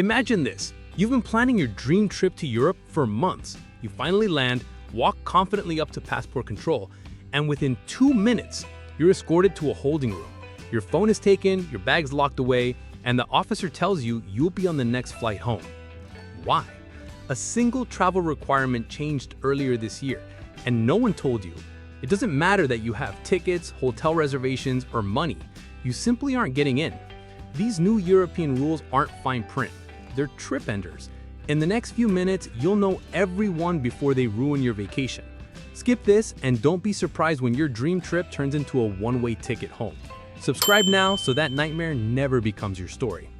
Imagine this. You've been planning your dream trip to Europe for months. You finally land, walk confidently up to passport control, and within 2 minutes, you're escorted to a holding room. Your phone is taken, your bag's locked away, and the officer tells you you'll be on the next flight home. Why? A single travel requirement changed earlier this year, and no one told you. It doesn't matter that you have tickets, hotel reservations, or money. You simply aren't getting in. These new European rules aren't fine print. They're trip enders. In the next few minutes, you'll know everyone before they ruin your vacation. Skip this and don't be surprised when your dream trip turns into a one-way ticket home. Subscribe now so that nightmare never becomes your story.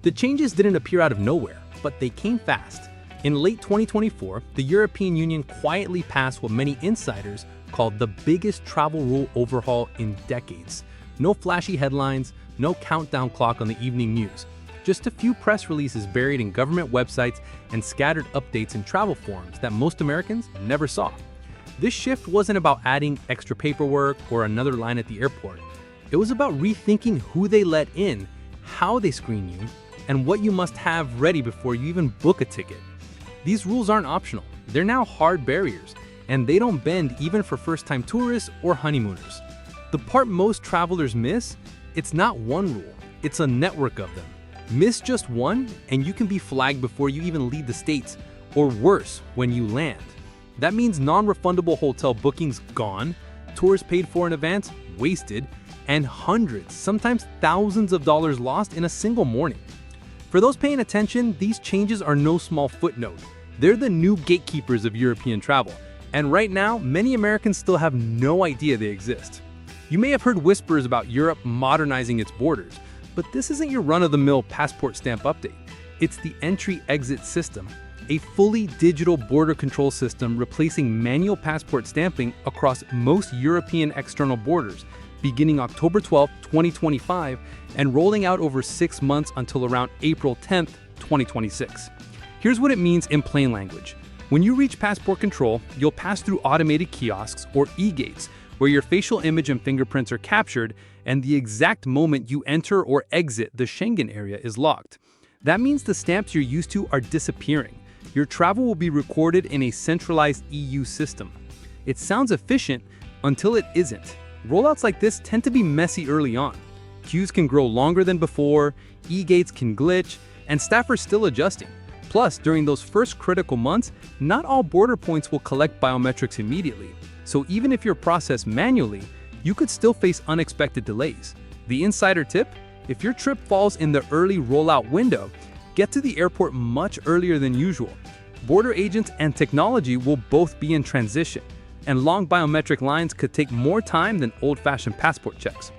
The changes didn't appear out of nowhere, but they came fast. In late 2024, the European Union quietly passed what many insiders called the biggest travel rule overhaul in decades. No flashy headlines, no countdown clock on the evening news. Just a few press releases buried in government websites and scattered updates in travel forums that most Americans never saw. This shift wasn't about adding extra paperwork or another line at the airport. It was about rethinking who they let in, how they screen you, and what you must have ready before you even book a ticket. These rules aren't optional. They're now hard barriers, and they don't bend even for first-time tourists or honeymooners. The part most travelers miss, it's not one rule, it's a network of them. Miss just one, and you can be flagged before you even leave the States, or worse, when you land. That means non-refundable hotel bookings gone, tours paid for in advance wasted, and hundreds, sometimes thousands of dollars lost in a single morning. For those paying attention, these changes are no small footnote. They're the new gatekeepers of European travel, and right now, many Americans still have no idea they exist. You may have heard whispers about Europe modernizing its borders, but this isn't your run-of-the-mill passport stamp update. It's the entry-exit system, a fully digital border control system replacing manual passport stamping across most European external borders, beginning October 12, 2025, and rolling out over 6 months until around April 10, 2026. Here's what it means in plain language. When you reach passport control, you'll pass through automated kiosks or e-gates, where your facial image and fingerprints are captured, and the exact moment you enter or exit the Schengen area is locked. That means the stamps you're used to are disappearing. Your travel will be recorded in a centralized EU system. It sounds efficient until it isn't. Rollouts like this tend to be messy early on. Queues can grow longer than before, e-gates can glitch, and staff are still adjusting. Plus, during those first critical months, not all border points will collect biometrics immediately. So even if you're processed manually, you could still face unexpected delays. The insider tip? If your trip falls in the early rollout window, get to the airport much earlier than usual. Border agents and technology will both be in transition, and long biometric lines could take more time than old-fashioned passport checks.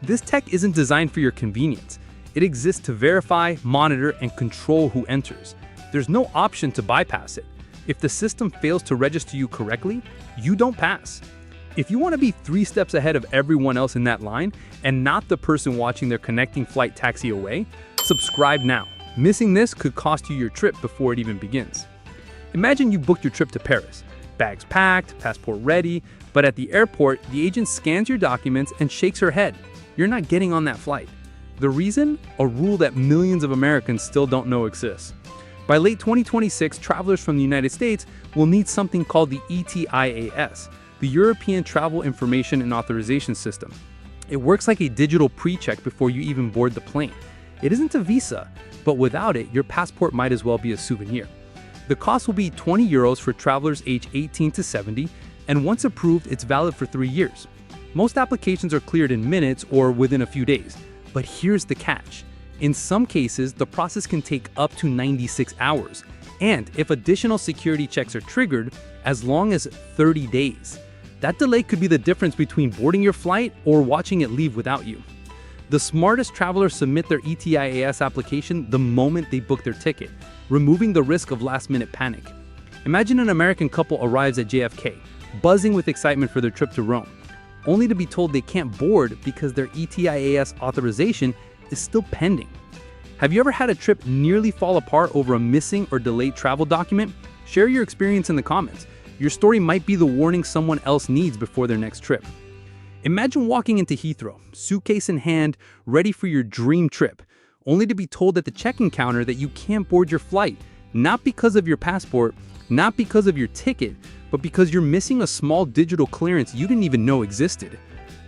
This tech isn't designed for your convenience. It exists to verify, monitor, and control who enters. There's no option to bypass it. If the system fails to register you correctly, you don't pass. If you want to be 3 steps ahead of everyone else in that line and not the person watching their connecting flight taxi away, subscribe now. Missing this could cost you your trip before it even begins. Imagine you booked your trip to Paris. Bags packed, passport ready, but at the airport, the agent scans your documents and shakes her head. You're not getting on that flight. The reason? A rule that millions of Americans still don't know exists. By late 2026, travelers from the United States will need something called the ETIAS, the European Travel Information and Authorization System. It works like a digital pre-check before you even board the plane. It isn't a visa, but without it, your passport might as well be a souvenir. The cost will be €20 for travelers aged 18 to 70, and once approved, it's valid for 3 years. Most applications are cleared in minutes or within a few days. But here's the catch. In some cases, the process can take up to 96 hours, and if additional security checks are triggered, as long as 30 days. That delay could be the difference between boarding your flight or watching it leave without you. The smartest travelers submit their ETIAS application the moment they book their ticket, removing the risk of last-minute panic. Imagine an American couple arrives at JFK, buzzing with excitement for their trip to Rome, only to be told they can't board because their ETIAS authorization is still pending. Have you ever had a trip nearly fall apart over a missing or delayed travel document? Share your experience in the comments. Your story might be the warning someone else needs before their next trip. Imagine walking into Heathrow, suitcase in hand, ready for your dream trip, only to be told at the check-in counter that you can't board your flight, not because of your passport, not because of your ticket, but because you're missing a small digital clearance you didn't even know existed.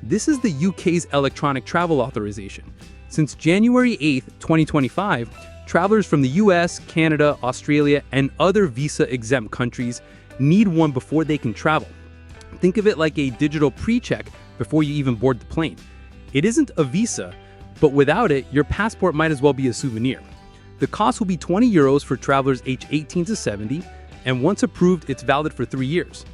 This is the UK's electronic travel authorization. Since January 8, 2025, travelers from the US, Canada, Australia, and other visa-exempt countries need one before they can travel. Think of it like a digital pre-check before you even board the plane. It isn't a visa, but without it, your passport might as well be a souvenir. The cost will be €20 for travelers aged 18 to 70, and once approved, it's valid for 3 years.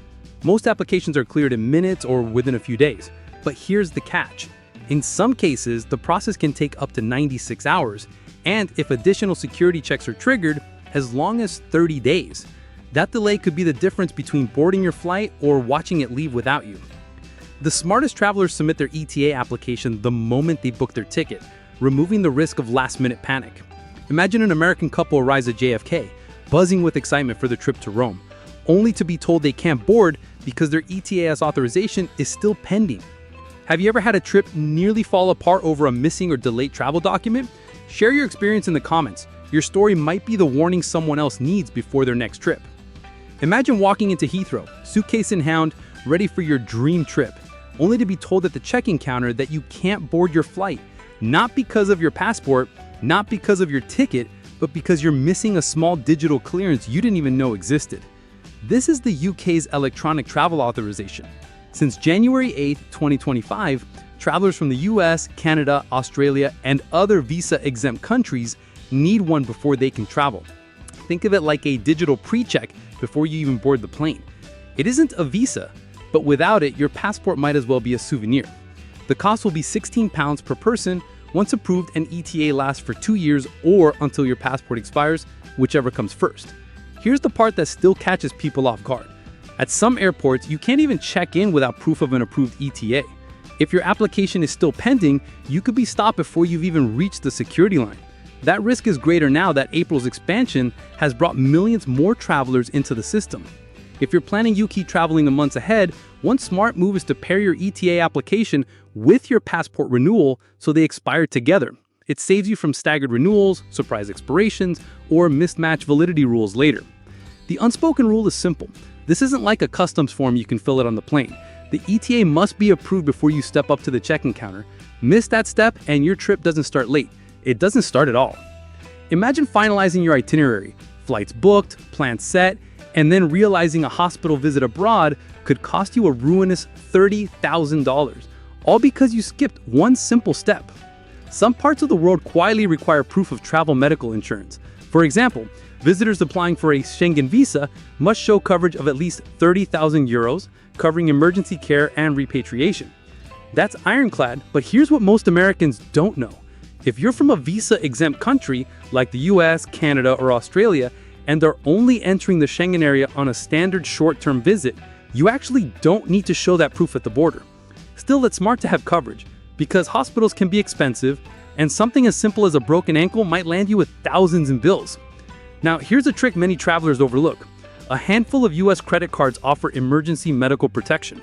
Most applications are cleared in minutes or within a few days, but here's the catch. In some cases, the process can take up to 96 hours, and if additional security checks are triggered, as long as 30 days. That delay could be the difference between boarding your flight or watching it leave without you. The smartest travelers submit their ETA application the moment they book their ticket, removing the risk of last-minute panic. Imagine an American couple arrives at JFK, buzzing with excitement for the trip to Rome, only to be told they can't board because their ETIAS authorization is still pending. Have you ever had a trip nearly fall apart over a missing or delayed travel document? Share your experience in the comments. Your story might be the warning someone else needs before their next trip. Imagine walking into Heathrow, suitcase in hand, ready for your dream trip, only to be told at the check-in counter that you can't board your flight, not because of your passport, not because of your ticket, but because you're missing a small digital clearance you didn't even know existed. This is the UK's electronic travel authorization. Since January 8, 2025, travelers from the US, Canada, Australia, and other visa-exempt countries need one before they can travel. Think of it like a digital pre-check before you even board the plane. It isn't a visa, but without it, your passport might as well be a souvenir. The cost will be £16 per person. Once approved, an ETA lasts for 2 years or until your passport expires, whichever comes first. Here's the part that still catches people off guard. At some airports, you can't even check in without proof of an approved ETA. If your application is still pending, you could be stopped before you've even reached the security line. That risk is greater now that April's expansion has brought millions more travelers into the system. If you're planning UK traveling the months ahead, one smart move is to pair your ETA application with your passport renewal so they expire together. It saves you from staggered renewals, surprise expirations, or mismatched validity rules later. The unspoken rule is simple. This isn't like a customs form you can fill it on the plane. The ETA must be approved before you step up to the check-in counter. Miss that step and your trip doesn't start late. It doesn't start at all. Imagine finalizing your itinerary, flights booked, plans set, and then realizing a hospital visit abroad could cost you a ruinous $30,000, all because you skipped one simple step. Some parts of the world quietly require proof of travel medical insurance. For example, visitors applying for a Schengen visa must show coverage of at least €30,000, covering emergency care and repatriation. That's ironclad, but here's what most Americans don't know. If you're from a visa-exempt country like the US, Canada, or Australia, and they're only entering the Schengen area on a standard short-term visit, you actually don't need to show that proof at the border. Still, it's smart to have coverage, because hospitals can be expensive, and something as simple as a broken ankle might land you with thousands in bills. Now, here's a trick many travelers overlook. A handful of US credit cards offer emergency medical protection.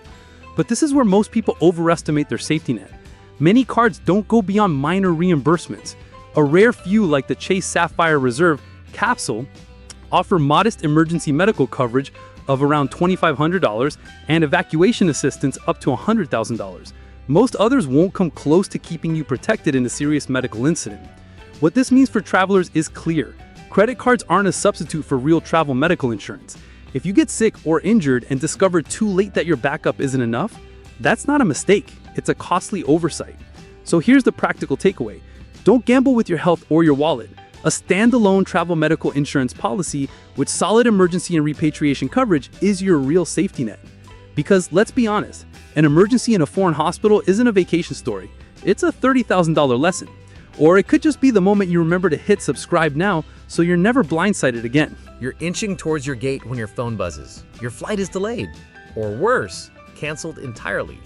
But this is where most people overestimate their safety net. Many cards don't go beyond minor reimbursements. A rare few, like the Chase Sapphire Reserve capsule, offer modest emergency medical coverage of around $2,500 and evacuation assistance up to $100,000. Most others won't come close to keeping you protected in a serious medical incident. What this means for travelers is clear. Credit cards aren't a substitute for real travel medical insurance. If you get sick or injured and discover too late that your backup isn't enough, that's not a mistake. It's a costly oversight. So here's the practical takeaway. Don't gamble with your health or your wallet. A standalone travel medical insurance policy with solid emergency and repatriation coverage is your real safety net. Because let's be honest, an emergency in a foreign hospital isn't a vacation story. It's a $30,000 lesson. Or it could just be the moment you remember to hit subscribe now so you're never blindsided again. You're inching towards your gate when your phone buzzes. Your flight is delayed. Or worse, canceled entirely.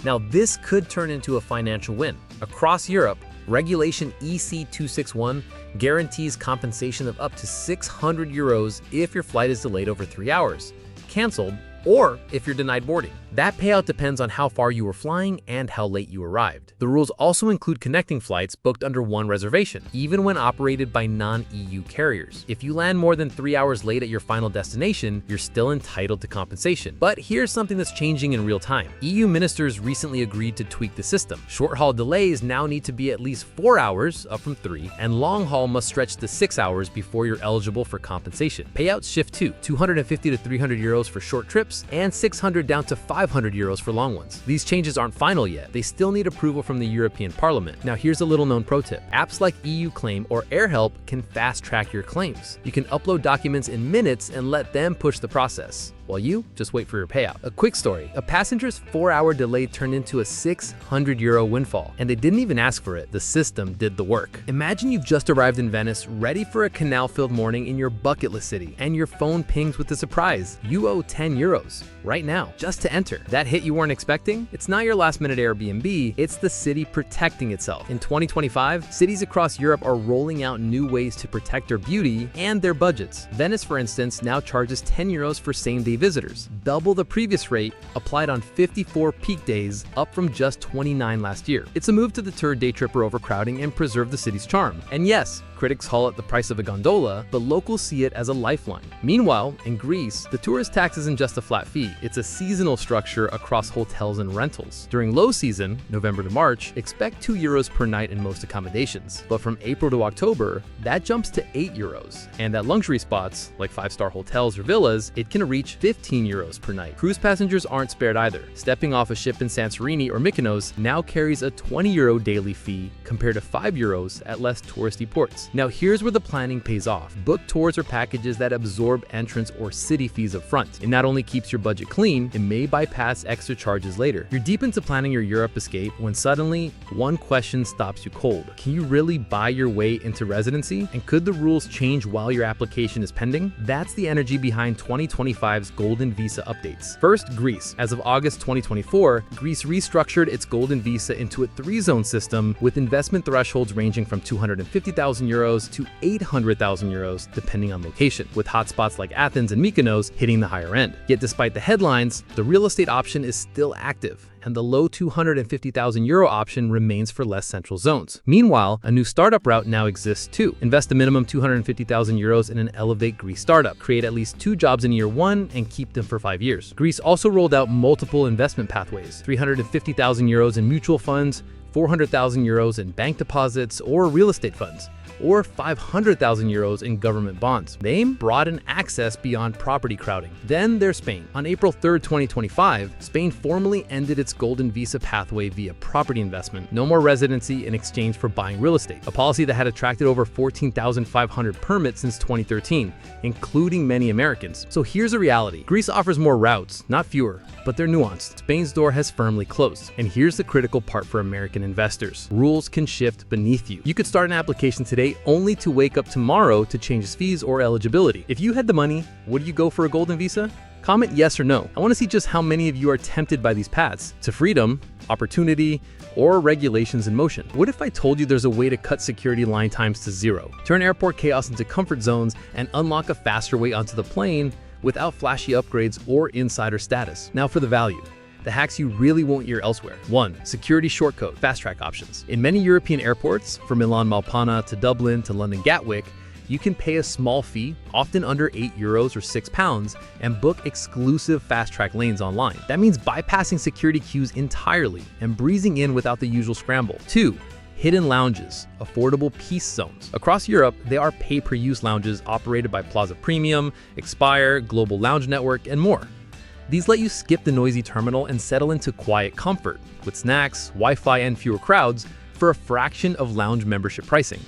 Now this could turn into a financial win. Across Europe, Regulation EC 261 guarantees compensation of up to €600 if your flight is delayed over 3 hours. Canceled, or if you're denied boarding. That payout depends on how far you were flying and how late you arrived. The rules also include connecting flights booked under one reservation, even when operated by non-EU carriers. If you land more than 3 hours late at your final destination, you're still entitled to compensation. But here's something that's changing in real time. EU ministers recently agreed to tweak the system. Short-haul delays now need to be at least 4 hours, up from 3, and long-haul must stretch to 6 hours before you're eligible for compensation. Payouts shift too, 250 to 300 euros for short trips, and 600 down to 500 euros for long ones. These changes aren't final yet. They still need approval from the European Parliament. Now here's a little known pro tip. Apps like EU Claim or AirHelp can fast-track your claims. You can upload documents in minutes and let them push the process, while you just wait for your payout. A quick story, a passenger's 4-hour delay turned into a 600 euro windfall, and they didn't even ask for it. The system did the work. Imagine you've just arrived in Venice, ready for a canal-filled morning in your bucket list city, and your phone pings with a surprise. You owe 10 euros right now, just to enter. That hit you weren't expecting? It's not your last-minute Airbnb, it's the city protecting itself. In 2025, cities across Europe are rolling out new ways to protect their beauty and their budgets. Venice, for instance, now charges 10 euros for same-day visitors, double the previous rate, applied on 54 peak days, up from just 29 last year. It's a move to deter day tripper overcrowding and preserve the city's charm. And yes, critics call it the price of a gondola, but locals see it as a lifeline. Meanwhile, in Greece, the tourist tax isn't just a flat fee, it's a seasonal structure across hotels and rentals. During low season, November to March, expect 2 euros per night in most accommodations. But from April to October, that jumps to 8 euros. And at luxury spots, like 5-star hotels or villas, it can reach 15 euros per night. Cruise passengers aren't spared either. Stepping off a ship in Santorini or Mykonos now carries a 20 euro daily fee compared to 5 euros at less touristy ports. Now here's where the planning pays off. Book tours or packages that absorb entrance or city fees up front. It not only keeps your budget clean, it may bypass extra charges later. You're deep into planning your Europe escape when suddenly one question stops you cold. Can you really buy your way into residency? And could the rules change while your application is pending? That's the energy behind 2025's Golden Visa updates. First, Greece. As of August 2024, Greece restructured its Golden Visa into a 3-zone system with investment thresholds ranging from 250,000 euros to 800,000 euros depending on location, with hotspots like Athens and Mykonos hitting the higher end. Yet despite the headlines, the real estate option is still active, and the low 250,000 euro option remains for less central zones. Meanwhile, a new startup route now exists too. Invest a minimum 250,000 euros in an Elevate Greece startup, create at least 2 jobs in year 1, and keep them for 5 years. Greece also rolled out multiple investment pathways, 350,000 euros in mutual funds, 400,000 euros in bank deposits or real estate funds, or 500,000 euros in government bonds. They aim broaden access beyond property crowding. Then there's Spain. On April 3, 2025, Spain formally ended its Golden Visa pathway via property investment. No more residency in exchange for buying real estate, a policy that had attracted over 14,500 permits since 2013, including many Americans. So here's a reality. Greece offers more routes, not fewer, but they're nuanced. Spain's door has firmly closed. And here's the critical part for American investors. Rules can shift beneath you. You could start an application today only to wake up tomorrow to change fees or eligibility. If you had the money, would you go for a Golden Visa? Comment yes or no. I want to see just how many of you are tempted by these paths to freedom, opportunity, or regulations in motion. What if I told you there's a way to cut security line times to 0, turn airport chaos into comfort zones, and unlock a faster way onto the plane without flashy upgrades or insider status? Now for the value. The hacks you really won't hear elsewhere. 1. Security shortcode, fast-track options. In many European airports, from Milan Malpensa to Dublin to London Gatwick, you can pay a small fee, often under 8 euros or £6, and book exclusive fast-track lanes online. That means bypassing security queues entirely and breezing in without the usual scramble. 2. Hidden lounges, affordable peace zones. Across Europe, there are pay-per-use lounges operated by Plaza Premium, Expire, Global Lounge Network, and more. These let you skip the noisy terminal and settle into quiet comfort, with snacks, Wi-Fi, and fewer crowds for a fraction of lounge membership pricing.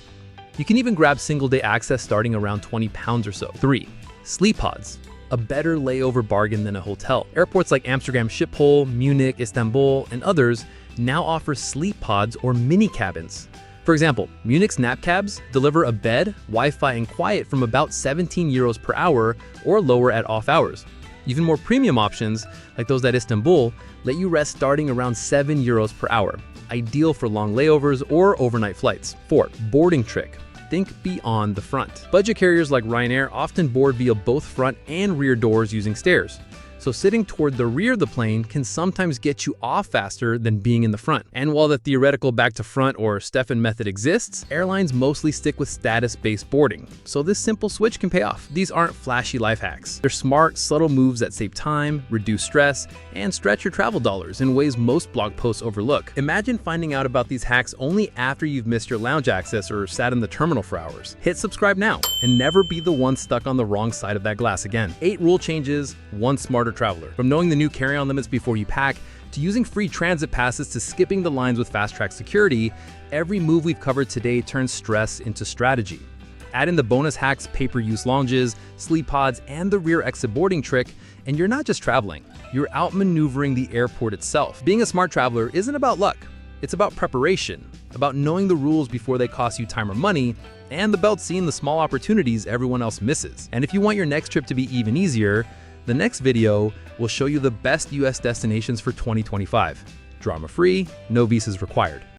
You can even grab single-day access starting around £20 or so. 3. Sleep pods, a better layover bargain than a hotel. Airports like Amsterdam Schiphol, Munich, Istanbul, and others now offer sleep pods or mini cabins. For example, Munich's nap cabs deliver a bed, Wi-Fi, and quiet from about 17 euros per hour or lower at off hours. Even more premium options, like those at Istanbul, let you rest starting around 7 euros per hour, ideal for long layovers or overnight flights. 4. Boarding trick. Think beyond the front. Budget carriers like Ryanair often board via both front and rear doors using stairs. So sitting toward the rear of the plane can sometimes get you off faster than being in the front. And while the theoretical back to front or Stefan method exists, airlines mostly stick with status-based boarding. So this simple switch can pay off. These aren't flashy life hacks. They're smart, subtle moves that save time, reduce stress, and stretch your travel dollars in ways most blog posts overlook. Imagine finding out about these hacks only after you've missed your lounge access or sat in the terminal for hours. Hit subscribe now and never be the one stuck on the wrong side of that glass again. 8 rule changes, 1 smarter traveler. From knowing the new carry-on limits before you pack, to using free transit passes to skipping the lines with fast-track security, every move we've covered today turns stress into strategy. Add in the bonus hacks, pay-per-use lounges, sleep pods, and the rear exit boarding trick, and you're not just traveling, you're outmaneuvering the airport itself. Being a smart traveler isn't about luck. It's about preparation, about knowing the rules before they cost you time or money, and about seeing the small opportunities everyone else misses. And if you want your next trip to be even easier, the next video will show you the best US destinations for 2025. Drama-free, no visas required.